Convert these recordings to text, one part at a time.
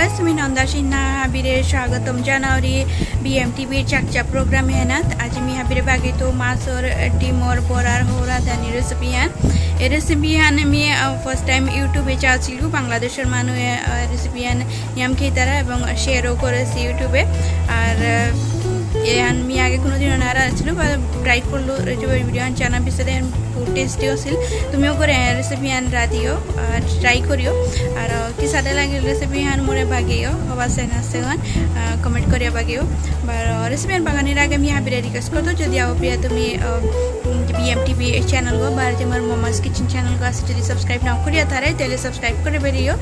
Viewers मी नंदा सिन्हा हाबिरे स्वागतम जानावरी BMTV चाकचा programme है ना आज मी हाबिरे बागी तो मास और डिमोर बोरार होरा दानी रेसिपी हान मी फर्स्ट टाइम यूट्यूब पे चालছিলু বাংলাদেশের মানুষে রেসিপি হান নিয়ম খেতারা এবং শেয়ারও করেছি ইউটিউবে আর এহান मी आगे কোনো দিন নারা ছিল বা ট্রাই করলো রেসিপি ভিডিও হান জানা বিসে खूब टेस्टी होसिल तुमिও করে রেসিপি হান রাদিও ট্রাই করিও আর কি সাদা লাগে রেসিপি হান মোরে বাগিও হবা সেনা সেন কমেন্ট করিয়া বাগিও বার রেসিপি হান বাগানির আগে আমি হাবিরে রিকোয়েস্ট করতো যদি আও প্রিয়া তুমি BMTV चैनल को बार जे मोर मम्मास किचन चैनल को आसे जदि सब्सक्राइब ना करिया थारे तेले सब्सक्राइब करे बेरियो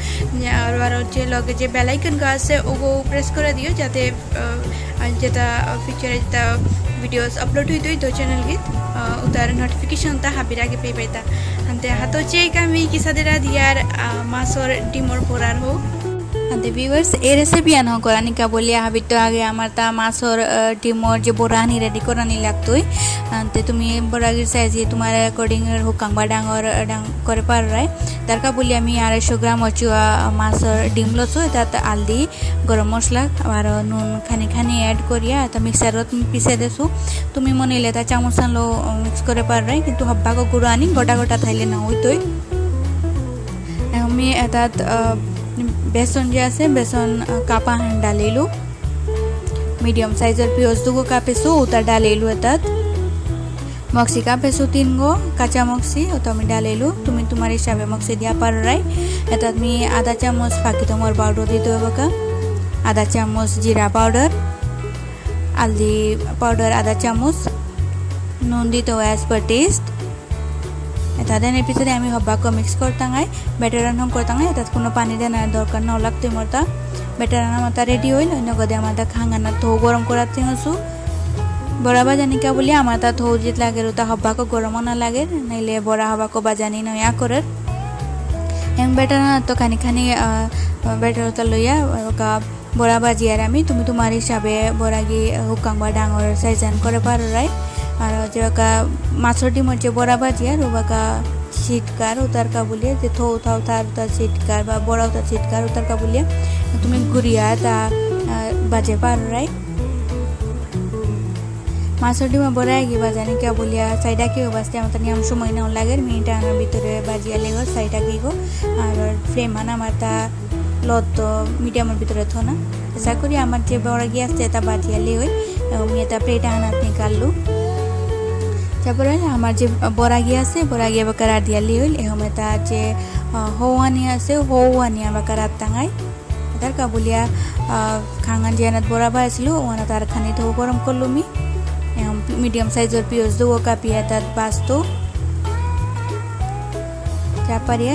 और जे लगे जे बेल आइकन को आसे ओगो प्रेस करे दियो जाते जेता फ्यूचर जेता वीडियोस अपलोड हुई तो चैनल गीत उतार नोटिफिकेशन ता हाबिरा के पे बेता अंते हातो चे कामी की सदेरा दियार मासर डिमोर पोरार हो अंते व्यूअर्स ए रेसिपी आन करानी का बोलिया हाबि तो आगे आमार ता मासर डिमोर जे बोरानी रेडी करानी लागतोय अंते तुमी बोरागिर साइज ये तुम्हारे अकॉर्डिंग हुकांग बा डांगर डांग करे पार राय तारका बोलिया मी 250 ग्राम अचुआ मासर डिम लसो तात आलदी गरम मसला और नून खानी खानी ऐड करिया ता मिक्सरत पिसे देसु तुमी मनेले ता चामचन लो मिक्स करे पार राय किंतु हब्बा को गुड़ आनी गोटा गोटा थाइले ना होइतोय मी एतात बेसन जे आछे बेसन कापा हान डालिलु मीडियम साइजर पियाज दुगो कापेसु उता डालिलु एतात मक्सी कापेसु 3 गो काचा मक्सी ओता मी डालिलु तुमी तुम्हार हिसाबे मक्सी दिया पार राय एतात मी आधा चामच फाकी तमर पाउडर दितो बका आधा चामच जीरा पाउडर हल्दी पाउडर आधा चामच नून दितो एज पर टेस्ट एता देने पिछे आमी हब्बाको मिक्स करतांगाय बैटरन हम करतांगाय एतात कोनो पानी देना दरकार न लागते मरता बैटरन मता रेडी होइल न गदे आमादा खांगाना तो गरम कराते हसु बड़ा बाजानी का बोलिए आमार ता थो जित लागे उता हब्बाको गरम ना लागे नइले बड़ा हब्बाको बाजानी नया करे एंग बैटर तो खानी खानी बैटर तो लइया का बड़ा बाजियार आमी तुमी तुम्हार हिसाबे बड़ागी हुकांग बा डांगर साइजन करे पार राय और जेका माछर डिमर जे बड़ा बाजियार ओबाका शीटकार उतार का बोलिए जे थो उठा उतार उतार शीटकार बा बड़ा उतार शीटकार उतार का बोलिए तुमी घुरिया ता बाजे पार राय माछर डिमा बरागी बाजानी क्या बोलिया साइडा के बास्ते आम तनी हम समय ना लागे मिनिट आनार भितरे बाजिया लेगो साइडा के गो और फ्लेम आना माता लत तो मीडियमर भितरे थोना ऐसा करी आमार जे बरागी आछे ता बाजिया लेगो मी एटा प्लेट आनात निकाललु तारपरे आमार जे बरागी आछे बरागी बकारा दिया लेगो एहम एटा जे होवानी आछे होवानी बकारा तांगाय तार का बोलिया खांगान जेनात बरा बाइसलु ओना तार खानी तो गरम करलु मी मीडियम साइजर पियाज दो कापिया तात पास्तो चापारिया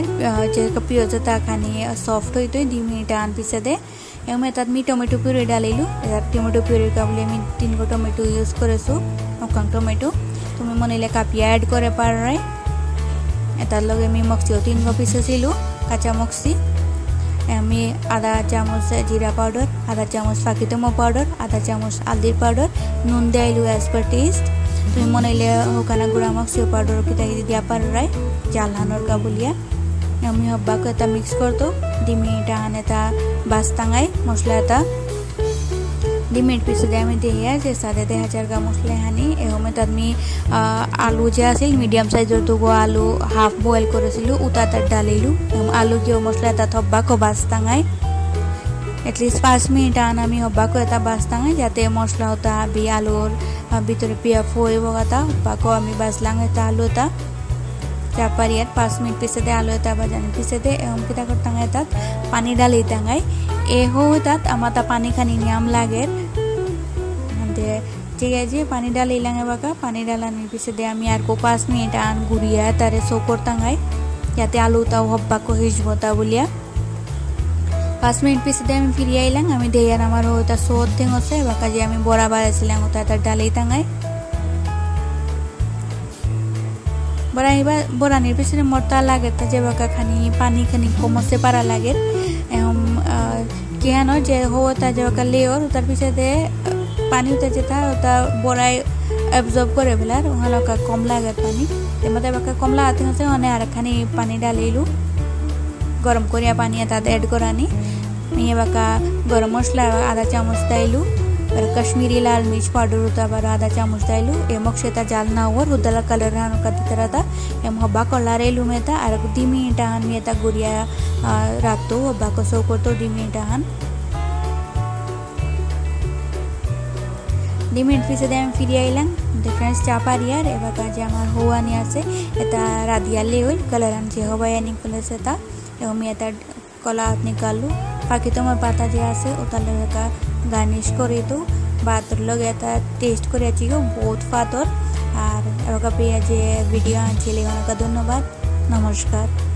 जे पियाज ता खानी सॉफ्ट होई तो 2 मिनिट आन पिसे दे एमे तात मी टोमेटो प्यूरी डालिलु टोमेटो प्यूरी का बोले मी 3 गो टोमेटो यूज करेसु ओकांग टोमेटो तुमी मनेले कापिया ऐड करे पार राय एतार लगे मी मक्सी 3 गो पिसेसिलु काचा मक्सी मी आधा चामच जीरा पाउडर आधा चामच फाकीतमो पाउडर आधा चामच हल्दी पाउडर नून दिलु एज पर टेस्ट तुम मनइले हुकाना गुड़ा मक्सी पाउडर किता दिया पार राय जाल हानर का बोलिया आमी हब्बाको एता मिक्स करतो 2 मिनिट आन एता बास्तांगाय मसला एता 2 मिनिट पिछे दे आमी देया जे सादे 1000 ग्राम मसला हानी एहमे तात मी आलू जे आसिल मीडियम साइजर दुगो आलू हाफ बॉयल करेसिलु उता तात डालिलु आलू के मसला एता हब्बाको बास्तांगाय एटलिस्ट 5 मिनिट आन आमी हब्बाको एता बास्तांगाय जाते मसला होता बि आलूर भितरे पिया फोय बगाता हब्बाको आमी बासलांग एता आलू एता चापारियात 5 मिनिट पिसे दे आलू एता बाजानी पिसे दे एम किता करतांगाय एता पानी डाली तांगाय ए हो तात आमाता पानी खानी नियम लागे अंते ठीक है जी पानी डाली लांगे बाका पानी डालानी पिसे दे आमी आर को 5 मिनिट आन गुड़िया तारे सो करतांगाय जाते आलू ता हब्बाको हिजबोता बोलिया 5 मिनिट पिसे दे आमी फिरिया आइलां आमी देयार आमार होता सोत थेंगसे बाका जे आमी बड़ा बारासिलां उता ता डाली तांगाय बरानिर पिछने मरता लागे ता जे बाका खानी पानी खानी कमसे पारा लागे एम कियानो जे होता जे बाका लेयर उतार पिछे दे पानी उता जेता उता बराय एब्जॉर्ब करे बेलार ओहाला का कम लागे पानी ते मते बाका कम लागते हसे अने आर खानी पानी डालिलु गरम करिया पानी एता ऐड करानी मी बाका गरम मसला आधा चामच दायलू कश्मीरी लाल मिर्च पाउडर होता बार आधा चामच दायलू एमक शेता जालना ओवर हुदला कलर रानो कति तरह एम हब्बा कलारेलू मेता और 2 मिनिट हान मेता गुरिया रातो हब्बा को सो करतो 2 मिनिट हान 2 मिनिट पिछे दे फिर आइलां फ्रेंड्स चापा रियार एबा काजे आमार होवानी आछे एता रादियाले होइल कलरान जे हबाया निकले सेता एम एता कला निकालू बाकी तुम्हार पाता जे आछे ओताले का गार्निश करे तो बातर लगे टेस्ट करे बहुत फातर और पेঁয়াজে ভিডিও आनछे धन्यवाद नमस्कार।